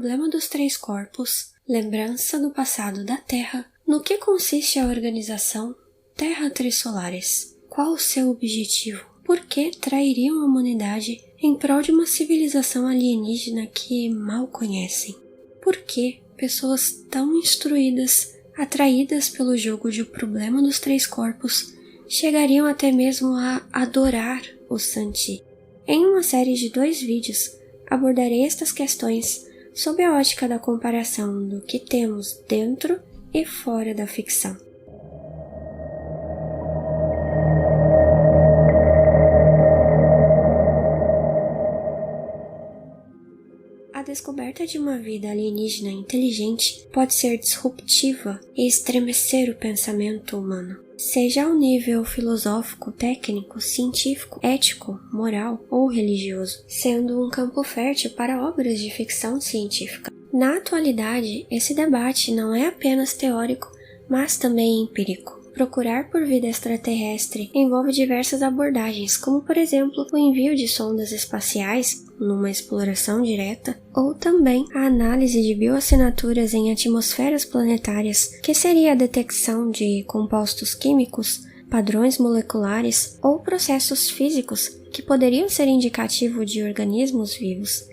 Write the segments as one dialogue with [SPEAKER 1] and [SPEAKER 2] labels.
[SPEAKER 1] problema dos três corpos, lembrança do passado da Terra, no que consiste a organização Terra Trissolares, qual o seu objetivo, por que trairiam a humanidade em prol de uma civilização alienígena que mal conhecem, por que pessoas tão instruídas, atraídas pelo jogo de O Problema dos Três Corpos, chegariam até mesmo a adorar o Santi. Em uma série de 2 vídeos, abordarei estas questões sob a ótica da comparação do que temos dentro e fora da ficção. A descoberta de uma vida alienígena inteligente pode ser disruptiva e estremecer o pensamento humano, seja ao nível filosófico, técnico, científico, ético, moral ou religioso, sendo um campo fértil para obras de ficção científica. Na atualidade, esse debate não é apenas teórico, mas também empírico. Procurar por vida extraterrestre envolve diversas abordagens, como por exemplo o envio de sondas espaciais numa exploração direta, ou também a análise de bioassinaturas em atmosferas planetárias, que seria a detecção de compostos químicos, padrões moleculares ou processos físicos que poderiam ser indicativo de organismos vivos,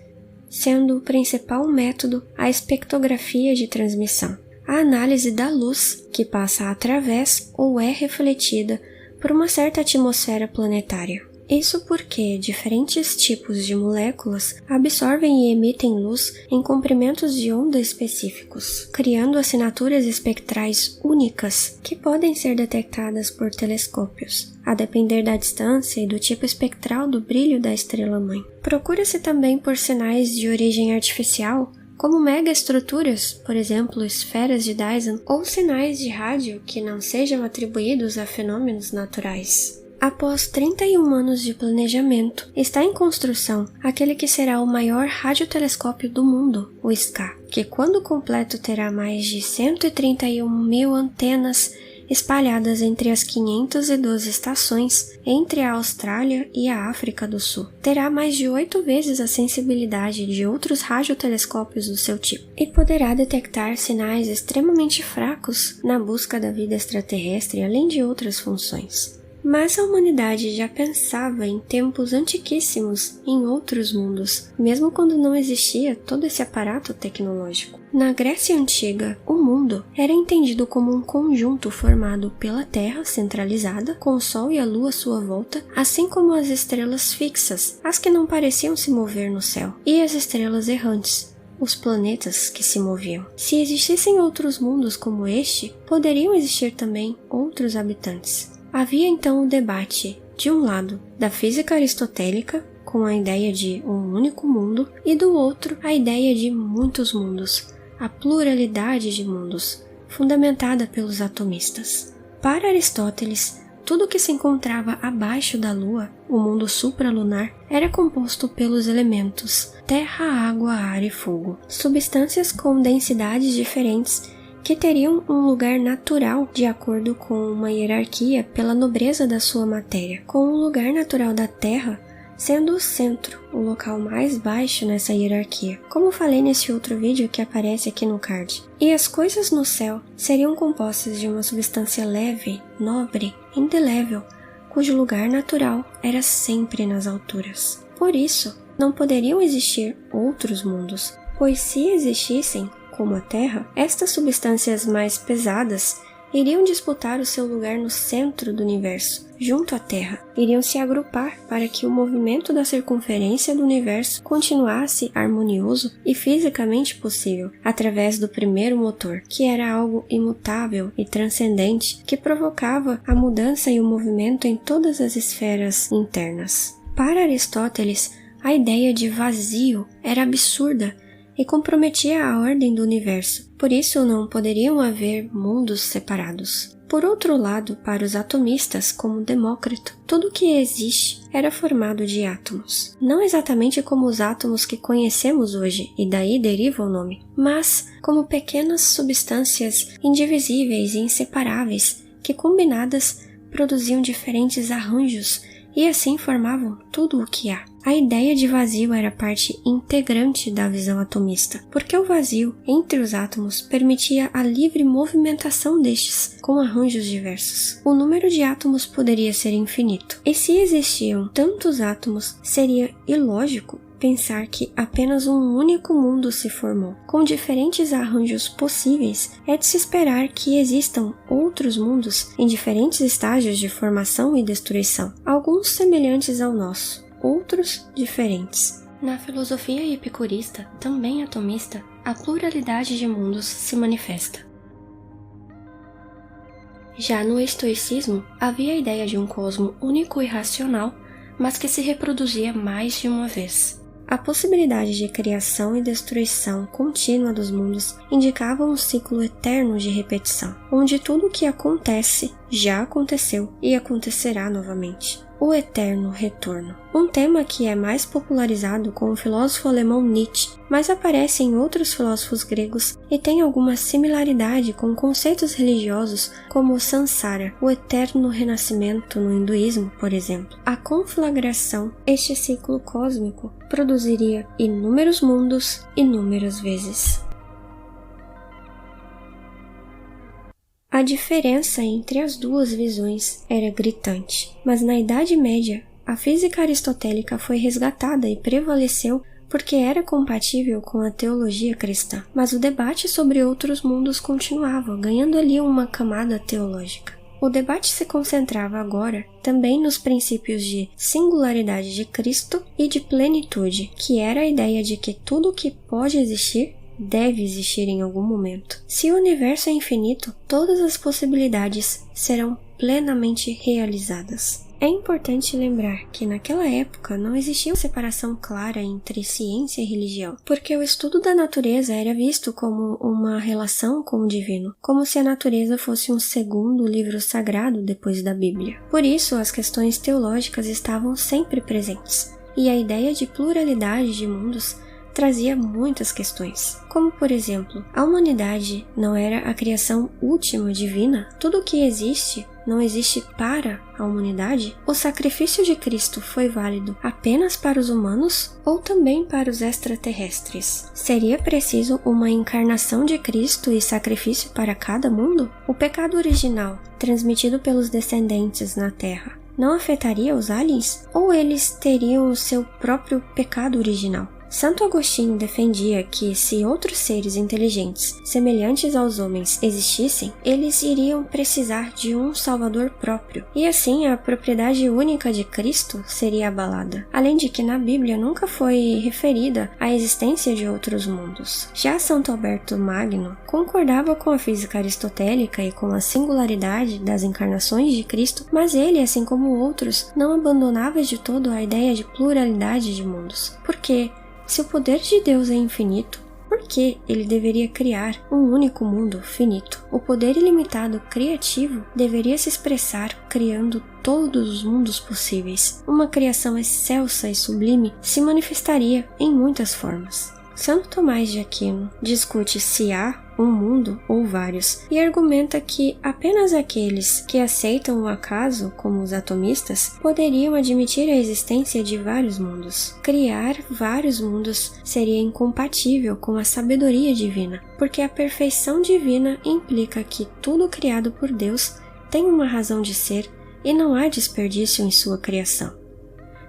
[SPEAKER 1] sendo o principal método a espectrografia de transmissão. A análise da luz que passa através ou é refletida por uma certa atmosfera planetária. Isso porque diferentes tipos de moléculas absorvem e emitem luz em comprimentos de onda específicos, criando assinaturas espectrais únicas que podem ser detectadas por telescópios, a depender da distância e do tipo espectral do brilho da estrela-mãe. Procura-se também por sinais de origem artificial, como megaestruturas, por exemplo, esferas de Dyson, ou sinais de rádio que não sejam atribuídos a fenômenos naturais. Após 31 anos de planejamento, está em construção aquele que será o maior radiotelescópio do mundo, o SCA, que quando completo terá mais de 131 mil antenas espalhadas entre as 512 estações entre a Austrália e a África do Sul. Terá mais de 8 vezes a sensibilidade de outros radiotelescópios do seu tipo e poderá detectar sinais extremamente fracos na busca da vida extraterrestre, além de outras funções. Mas a humanidade já pensava em tempos antiquíssimos em outros mundos, mesmo quando não existia todo esse aparato tecnológico. Na Grécia Antiga, o mundo era entendido como um conjunto formado pela Terra centralizada, com o Sol e a Lua à sua volta, assim como as estrelas fixas, as que não pareciam se mover no céu, e as estrelas errantes, os planetas que se moviam. Se existissem outros mundos como este, poderiam existir também outros habitantes. Havia então o debate, de um lado, da física aristotélica, com a ideia de um único mundo, e do outro, a ideia de muitos mundos, a pluralidade de mundos, fundamentada pelos atomistas. Para Aristóteles, tudo que se encontrava abaixo da Lua, o mundo supralunar, era composto pelos elementos terra, água, ar e fogo, substâncias com densidades diferentes que teriam um lugar natural de acordo com uma hierarquia pela nobreza da sua matéria, com o lugar natural da Terra sendo o centro, o local mais baixo nessa hierarquia, como falei nesse outro vídeo que aparece aqui no card. E as coisas no céu seriam compostas de uma substância leve, nobre, indelével, cujo lugar natural era sempre nas alturas. Por isso, não poderiam existir outros mundos, pois se existissem, como a Terra, estas substâncias mais pesadas iriam disputar o seu lugar no centro do universo, junto à Terra. Iriam se agrupar para que o movimento da circunferência do universo continuasse harmonioso e fisicamente possível, através do primeiro motor, que era algo imutável e transcendente, que provocava a mudança e o movimento em todas as esferas internas. Para Aristóteles, a ideia de vazio era absurda e comprometia a ordem do universo, por isso não poderiam haver mundos separados. Por outro lado, para os atomistas, como Demócrito, tudo que existe era formado de átomos. Não exatamente como os átomos que conhecemos hoje, e daí deriva o nome, mas como pequenas substâncias indivisíveis e inseparáveis que, combinadas, produziam diferentes arranjos e assim formavam tudo o que há. A ideia de vazio era parte integrante da visão atomista, porque o vazio entre os átomos permitia a livre movimentação destes, com arranjos diversos. O número de átomos poderia ser infinito, e se existiam tantos átomos, seria ilógico pensar que apenas um único mundo se formou. Com diferentes arranjos possíveis, é de se esperar que existam outros mundos em diferentes estágios de formação e destruição, alguns semelhantes ao nosso, outros diferentes. Na filosofia epicurista, também atomista, a pluralidade de mundos se manifesta. Já no estoicismo, havia a ideia de um cosmo único e racional, mas que se reproduzia mais de uma vez. A possibilidade de criação e destruição contínua dos mundos indicava um ciclo eterno de repetição, onde tudo o que acontece já aconteceu e acontecerá novamente. O eterno retorno. Um tema que é mais popularizado com o filósofo alemão Nietzsche, mas aparece em outros filósofos gregos e tem alguma similaridade com conceitos religiosos como o Sansara, o eterno renascimento no hinduísmo, por exemplo. A conflagração, este ciclo cósmico, produziria inúmeros mundos inúmeras vezes. A diferença entre as duas visões era gritante, mas na Idade Média, a física aristotélica foi resgatada e prevaleceu porque era compatível com a teologia cristã, mas o debate sobre outros mundos continuava, ganhando ali uma camada teológica. O debate se concentrava agora também nos princípios de singularidade de Cristo e de plenitude, que era a ideia de que tudo o que pode existir deve existir em algum momento. Se o universo é infinito, todas as possibilidades serão plenamente realizadas. É importante lembrar que naquela época não existia uma separação clara entre ciência e religião, porque o estudo da natureza era visto como uma relação com o divino, como se a natureza fosse um segundo livro sagrado depois da Bíblia. Por isso, as questões teológicas estavam sempre presentes, e a ideia de pluralidade de mundos trazia muitas questões, como por exemplo, a humanidade não era a criação última divina? Tudo o que existe não existe para a humanidade? O sacrifício de Cristo foi válido apenas para os humanos ou também para os extraterrestres? Seria preciso uma encarnação de Cristo e sacrifício para cada mundo? O pecado original, transmitido pelos descendentes na Terra, não afetaria os aliens? Ou eles teriam o seu próprio pecado original? Santo Agostinho defendia que, se outros seres inteligentes, semelhantes aos homens, existissem, eles iriam precisar de um salvador próprio, e assim a propriedade única de Cristo seria abalada, além de que na Bíblia nunca foi referida a existência de outros mundos. Já Santo Alberto Magno concordava com a física aristotélica e com a singularidade das encarnações de Cristo, mas ele, assim como outros, não abandonava de todo a ideia de pluralidade de mundos, porque se o poder de Deus é infinito, por que ele deveria criar um único mundo finito? O poder ilimitado criativo deveria se expressar criando todos os mundos possíveis. Uma criação excelsa e sublime se manifestaria em muitas formas. Santo Tomás de Aquino discute se há um mundo ou vários, e argumenta que apenas aqueles que aceitam o acaso, como os atomistas, poderiam admitir a existência de vários mundos. Criar vários mundos seria incompatível com a sabedoria divina, porque a perfeição divina implica que tudo criado por Deus tem uma razão de ser e não há desperdício em sua criação.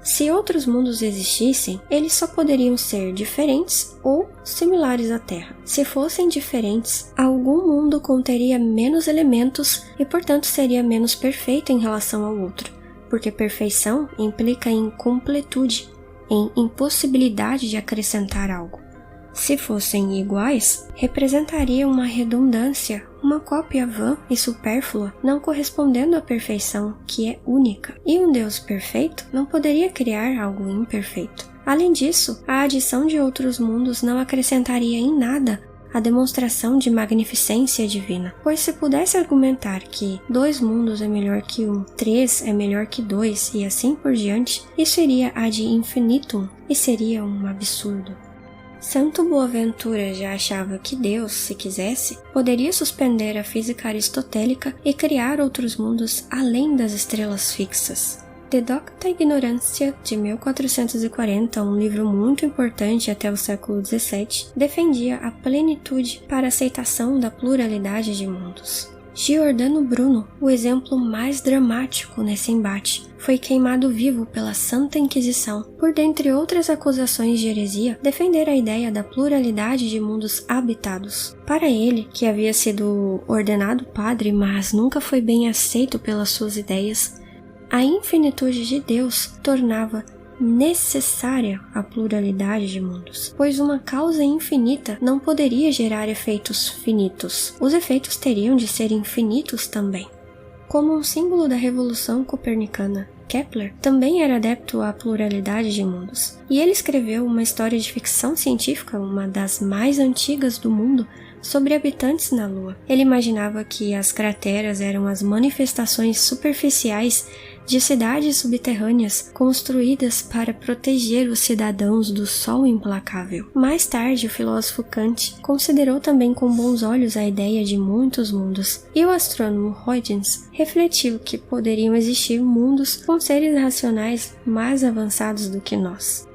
[SPEAKER 1] Se outros mundos existissem, eles só poderiam ser diferentes ou similares à Terra. Se fossem diferentes, algum mundo conteria menos elementos e, portanto, seria menos perfeito em relação ao outro, porque perfeição implica em completude, em impossibilidade de acrescentar algo. Se fossem iguais, representaria uma redundância, uma cópia vã e supérflua, não correspondendo à perfeição, que é única. E um Deus perfeito não poderia criar algo imperfeito. Além disso, a adição de outros mundos não acrescentaria em nada a demonstração de magnificência divina, pois se pudesse argumentar que 2 mundos é melhor que 1, 3 é melhor que 2 e assim por diante, isso iria ad infinitum e seria um absurdo. Santo Boaventura já achava que Deus, se quisesse, poderia suspender a física aristotélica e criar outros mundos além das estrelas fixas. De Docta Ignorantia, de 1440, um livro muito importante até o século XVII, defendia a plenitude para a aceitação da pluralidade de mundos. Giordano Bruno, o exemplo mais dramático nesse embate, foi queimado vivo pela Santa Inquisição por, dentre outras acusações de heresia, defender a ideia da pluralidade de mundos habitados. Para ele, que havia sido ordenado padre, mas nunca foi bem aceito pelas suas ideias, a infinitude de Deus tornava necessária a pluralidade de mundos, pois uma causa infinita não poderia gerar efeitos finitos. Os efeitos teriam de ser infinitos também. Como um símbolo da Revolução Copernicana, Kepler também era adepto à pluralidade de mundos, e ele escreveu uma história de ficção científica, uma das mais antigas do mundo, sobre habitantes na Lua. Ele imaginava que as crateras eram as manifestações superficiais de cidades subterrâneas construídas para proteger os cidadãos do Sol implacável. Mais tarde, o filósofo Kant considerou também com bons olhos a ideia de muitos mundos, e o astrônomo Huygens refletiu que poderiam existir mundos com seres racionais mais avançados do que nós.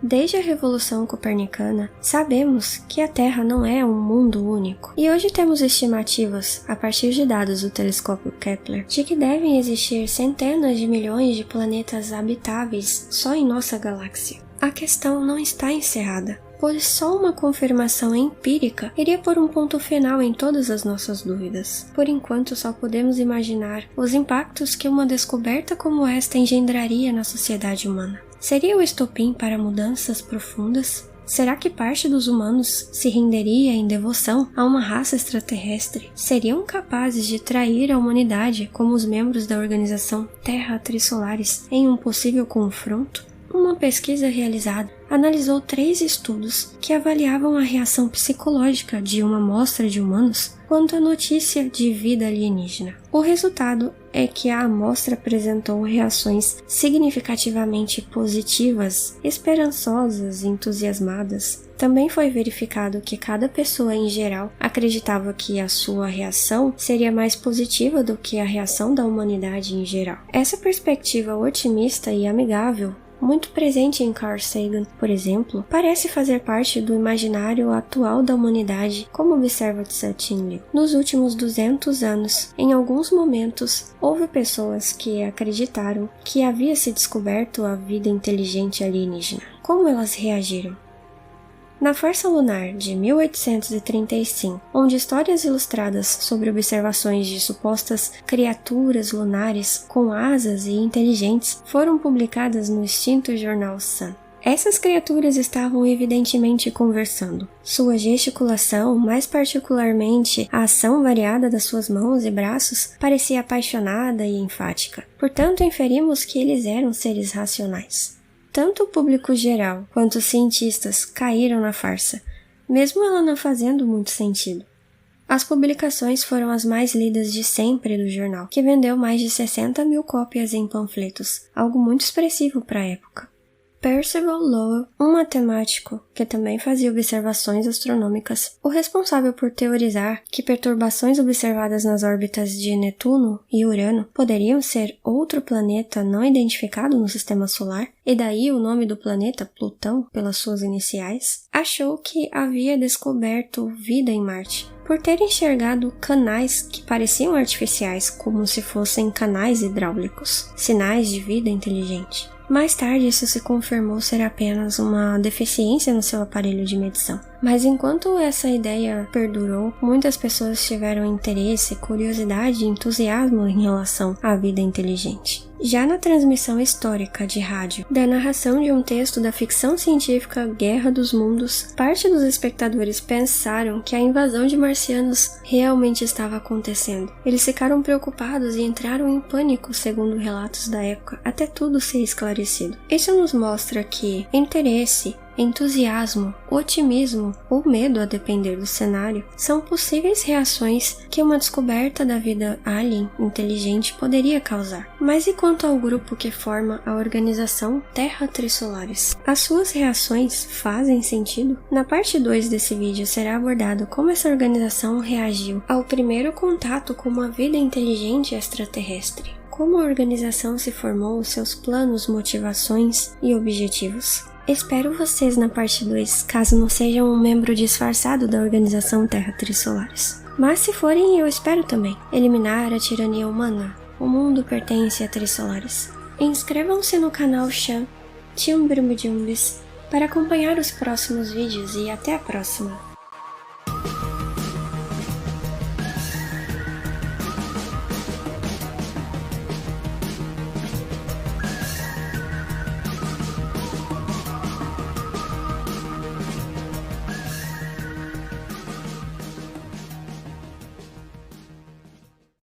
[SPEAKER 1] Desde a Revolução Copernicana, sabemos que a Terra não é um mundo único, e hoje temos estimativas, a partir de dados do telescópio Kepler, de que devem existir centenas de milhões de planetas habitáveis só em nossa galáxia. A questão não está encerrada, pois só uma confirmação empírica iria pôr um ponto final em todas as nossas dúvidas. Por enquanto, só podemos imaginar os impactos que uma descoberta como esta engendraria na sociedade humana. Seria o estopim para mudanças profundas? Será que parte dos humanos se renderia em devoção a uma raça extraterrestre? Seriam capazes de trair a humanidade como os membros da organização Terra Trissolares em um possível confronto? Uma pesquisa realizada analisou 3 estudos que avaliavam a reação psicológica de uma amostra de humanos quanto à notícia de vida alienígena. O resultado é que a amostra apresentou reações significativamente positivas, esperançosas e entusiasmadas. Também foi verificado que cada pessoa em geral acreditava que a sua reação seria mais positiva do que a reação da humanidade em geral. Essa perspectiva otimista e amigável, muito presente em Carl Sagan, por exemplo, parece fazer parte do imaginário atual da humanidade, como observa Tsu-Chin Liu. Nos últimos 200 anos, em alguns momentos, houve pessoas que acreditaram que havia se descoberto a vida inteligente alienígena. Como elas reagiram? Na Força Lunar de 1835, onde histórias ilustradas sobre observações de supostas criaturas lunares com asas e inteligentes foram publicadas no extinto jornal Sun. Essas criaturas estavam evidentemente conversando. Sua gesticulação, mais particularmente a ação variada das suas mãos e braços, parecia apaixonada e enfática. Portanto, inferimos que eles eram seres racionais. Tanto o público geral quanto os cientistas caíram na farsa, mesmo ela não fazendo muito sentido. As publicações foram as mais lidas de sempre do jornal, que vendeu mais de 60 mil cópias em panfletos, algo muito expressivo para a época. Percival Lowell, um matemático que também fazia observações astronômicas, o responsável por teorizar que perturbações observadas nas órbitas de Netuno e Urano poderiam ser outro planeta não identificado no sistema solar, e daí o nome do planeta, Plutão, pelas suas iniciais, achou que havia descoberto vida em Marte, por ter enxergado canais que pareciam artificiais, como se fossem canais hidráulicos, sinais de vida inteligente. Mais tarde, isso se confirmou ser apenas uma deficiência no seu aparelho de medição. Mas enquanto essa ideia perdurou, muitas pessoas tiveram interesse, curiosidade e entusiasmo em relação à vida inteligente. Já na transmissão histórica de rádio da narração de um texto da ficção científica Guerra dos Mundos, parte dos espectadores pensaram que a invasão de marcianos realmente estava acontecendo. Eles ficaram preocupados e entraram em pânico, segundo relatos da época, até tudo ser esclarecido. Isso nos mostra que interesse, entusiasmo, otimismo ou medo, a depender do cenário, são possíveis reações que uma descoberta da vida alien inteligente poderia causar. Mas e quanto ao grupo que forma a organização Terra Trissolares? As suas reações fazem sentido? Na parte 2 desse vídeo será abordado como essa organização reagiu ao primeiro contato com uma vida inteligente extraterrestre. como a organização se formou, seus planos, motivações e objetivos. Espero vocês na parte 2, caso não sejam um membro disfarçado da organização Terra Trissolares. Mas se forem, eu espero também eliminar a tirania humana. O mundo pertence a Trissolares. Inscrevam-se no canal Chan Tiumbirmudiumbis para acompanhar os próximos vídeos e até a próxima!